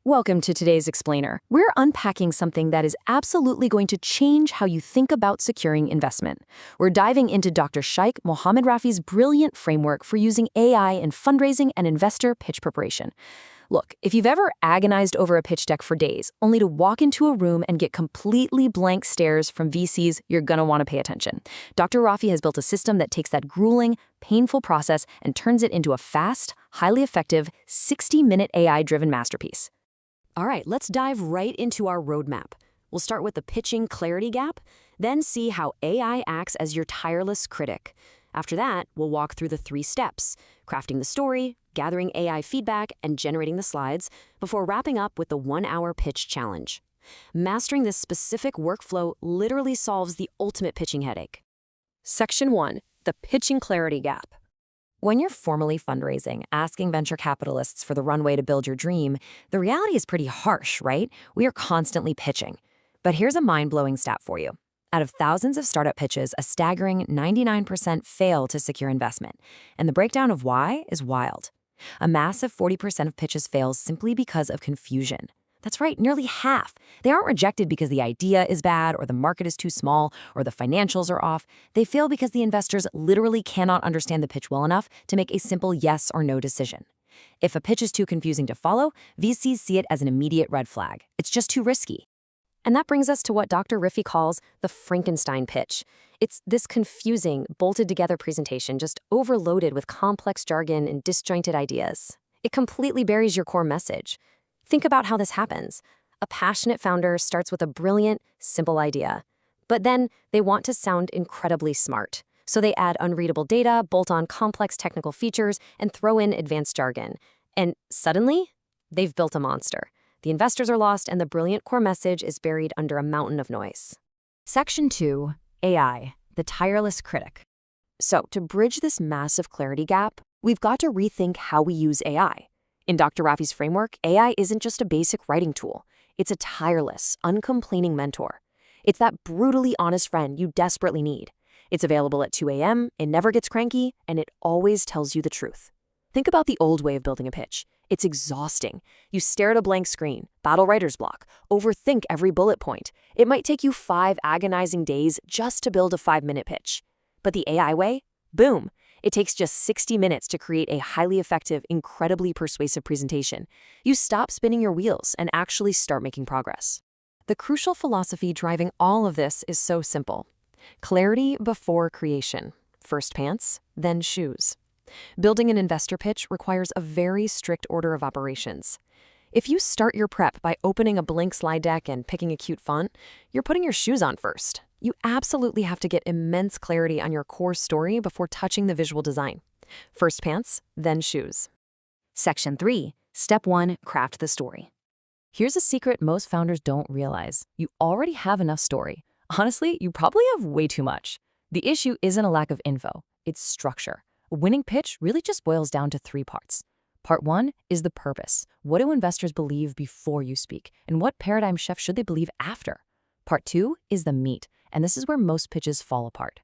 Welcome to today's Explainer. We're unpacking something that is absolutely going to change how you think about securing investment. We're diving into Dr. Sheikh Mohammed Rafi's brilliant framework for using AI in fundraising and investor pitch preparation. Look, if you've ever agonized over a pitch deck for days, only to walk into a room and get completely blank stares from VCs, you're going to want to pay attention. Dr. Rafi has built a system that takes that grueling, painful process and turns it into a fast, highly effective, 60-minute AI-driven masterpiece. All right, let's dive right into our roadmap. We'll start with the pitching clarity gap, then see how AI acts as your tireless critic. After that, we'll walk through the 3 steps: crafting the story, gathering AI feedback, and generating the slides, before wrapping up with the 1-hour pitch challenge. Mastering this specific workflow literally solves the ultimate pitching headache. Section 1. The pitching clarity gap. When you're formally fundraising, asking venture capitalists for the runway to build your dream, the reality is pretty harsh, right? We are constantly pitching. But here's a mind-blowing stat for you. Out of thousands of startup pitches, a staggering 99% fail to secure investment. And the breakdown of why is wild. A massive 40% of pitches fail simply because of confusion. That's right, nearly half. They aren't rejected because the idea is bad or the market is too small or the financials are off. They fail because the investors literally cannot understand the pitch well enough to make a simple yes or no decision. If a pitch is too confusing to follow, VCs see it as an immediate red flag. It's just too risky. And that brings us to what Dr. Rafi calls the Frankenstein pitch. It's this confusing, bolted-together presentation just overloaded with complex jargon and disjointed ideas. It completely buries your core message. Think about how this happens. A passionate founder starts with a brilliant, simple idea, but then they want to sound incredibly smart. So they add unreadable data, bolt on complex technical features, and throw in advanced jargon. And suddenly, they've built a monster. The investors are lost, and the brilliant core message is buried under a mountain of noise. Section 2. AI, the tireless critic. So to bridge this massive clarity gap, we've got to rethink how we use AI. In Dr. Rafi's framework, AI isn't just a basic writing tool. It's a tireless, uncomplaining mentor. It's that brutally honest friend you desperately need. It's available at 2 a.m., it never gets cranky, and it always tells you the truth. Think about the old way of building a pitch. It's exhausting. You stare at a blank screen, battle writer's block, overthink every bullet point. It might take you 5 agonizing days just to build a 5-minute pitch. But the AI way? Boom! It takes just 60 minutes to create a highly effective, incredibly persuasive presentation. You stop spinning your wheels and actually start making progress. The crucial philosophy driving all of this is so simple. Clarity before creation. First pants, then shoes. Building an investor pitch requires a very strict order of operations. If you start your prep by opening a blank slide deck and picking a cute font, you're putting your shoes on first. You absolutely have to get immense clarity on your core story before touching the visual design. First pants, then shoes. Section 3. Step 1. Craft the story. Here's a secret most founders don't realize. You already have enough story. Honestly, you probably have way too much. The issue isn't a lack of info, it's structure. A winning pitch really just boils down to 3 parts. Part 1 is the purpose. What do investors believe before you speak? And what paradigm shift should they believe after? Part 2 is the meat, and this is where most pitches fall apart.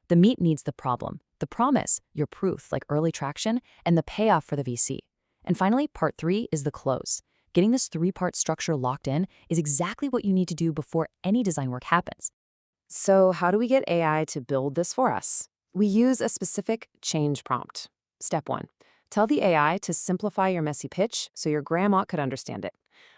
The meat needs the problem, the promise, your proof, like early traction, and the payoff for the VC. And finally, part 3 is the close. Getting this 3-part structure locked in is exactly what you need to do before any design work happens. So how do we get AI to build this for us? We use a specific change prompt. Step 1. Tell the AI to simplify your messy pitch so your grandma could understand it.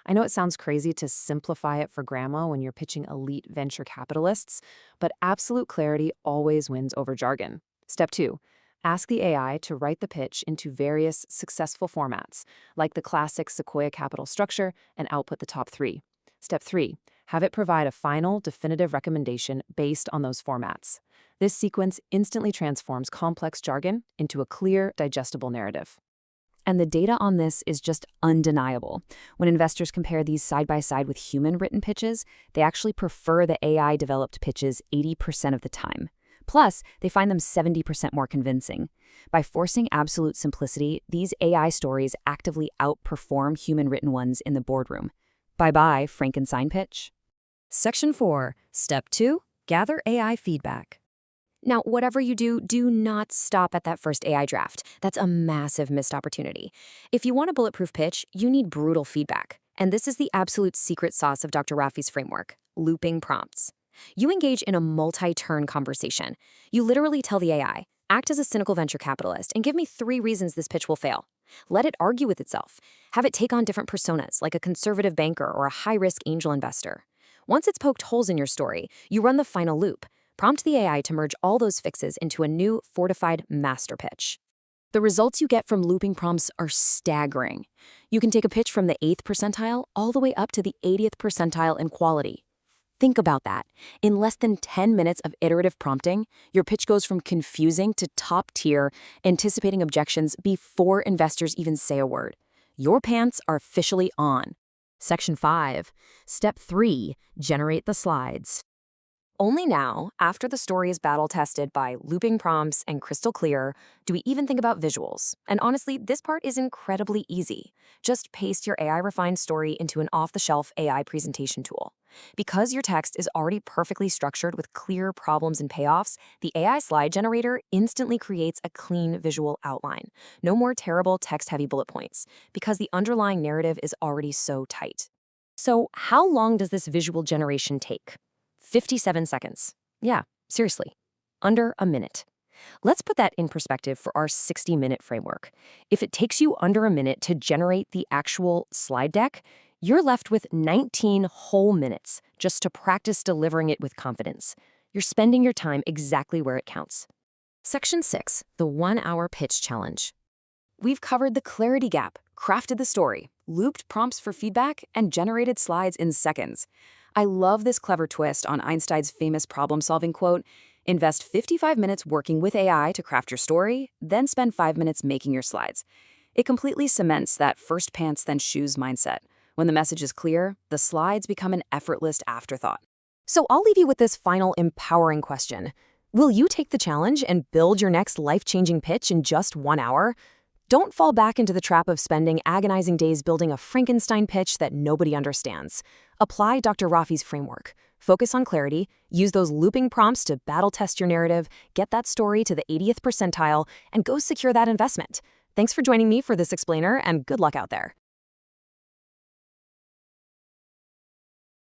I know it sounds crazy to simplify it for grandma when you're pitching elite venture capitalists, but absolute clarity always wins over jargon. Step 2. Ask the AI to write the pitch into various successful formats, like the classic Sequoia Capital structure, and output the top 3. Step 3. Have it provide a final, definitive recommendation based on those formats. This sequence instantly transforms complex jargon into a clear, digestible narrative. And the data on this is just undeniable. When investors compare these side by side with human-written pitches, they actually prefer the AI-developed pitches 80% of the time. Plus, they find them 70% more convincing. By forcing absolute simplicity, these AI stories actively outperform human-written ones in the boardroom. Bye-bye, Frankenstein pitch. Section 4. Step 2. Gather AI feedback. Now, whatever you do, do not stop at that first AI draft. That's a massive missed opportunity. If you want a bulletproof pitch, you need brutal feedback. And this is the absolute secret sauce of Dr. Rafi's framework, looping prompts. You engage in a multi-turn conversation. You literally tell the AI, act as a cynical venture capitalist and give me 3 reasons this pitch will fail. Let it argue with itself. Have it take on different personas, like a conservative banker or a high-risk angel investor. Once it's poked holes in your story, you run the final loop. Prompt the AI to merge all those fixes into a new, fortified master pitch. The results you get from looping prompts are staggering. You can take a pitch from the 8th percentile all the way up to the 80th percentile in quality. Think about that. In less than 10 minutes of iterative prompting, your pitch goes from confusing to top tier, anticipating objections before investors even say a word. Your pants are officially on. Section 5. Step 3. Generate the slides. Only now, after the story is battle-tested by looping prompts and crystal clear, do we even think about visuals. And honestly, this part is incredibly easy. Just paste your AI-refined story into an off-the-shelf AI presentation tool. Because your text is already perfectly structured with clear problems and payoffs, the AI slide generator instantly creates a clean visual outline. No more terrible text-heavy bullet points, because the underlying narrative is already so tight. So how long does this visual generation take? 57 seconds. Yeah, seriously. Under a minute. Let's put that in perspective for our 60-minute framework. If it takes you under a minute to generate the actual slide deck, you're left with 19 whole minutes just to practice delivering it with confidence. You're spending your time exactly where it counts. Section 6, the 1-hour pitch challenge. We've covered the clarity gap, crafted the story, looped prompts for feedback, and generated slides in seconds. I love this clever twist on Einstein's famous problem-solving quote, invest 55 minutes working with AI to craft your story, then spend 5 minutes making your slides. It completely cements that first pants then shoes mindset. When the message is clear, the slides become an effortless afterthought. So I'll leave you with this final empowering question. Will you take the challenge and build your next life-changing pitch in just 1 hour? Don't fall back into the trap of spending agonizing days building a Frankenstein pitch that nobody understands. Apply Dr. Rafi's framework. Focus on clarity, use those looping prompts to battle-test your narrative, get that story to the 80th percentile, and go secure that investment. Thanks for joining me for this explainer, and good luck out there.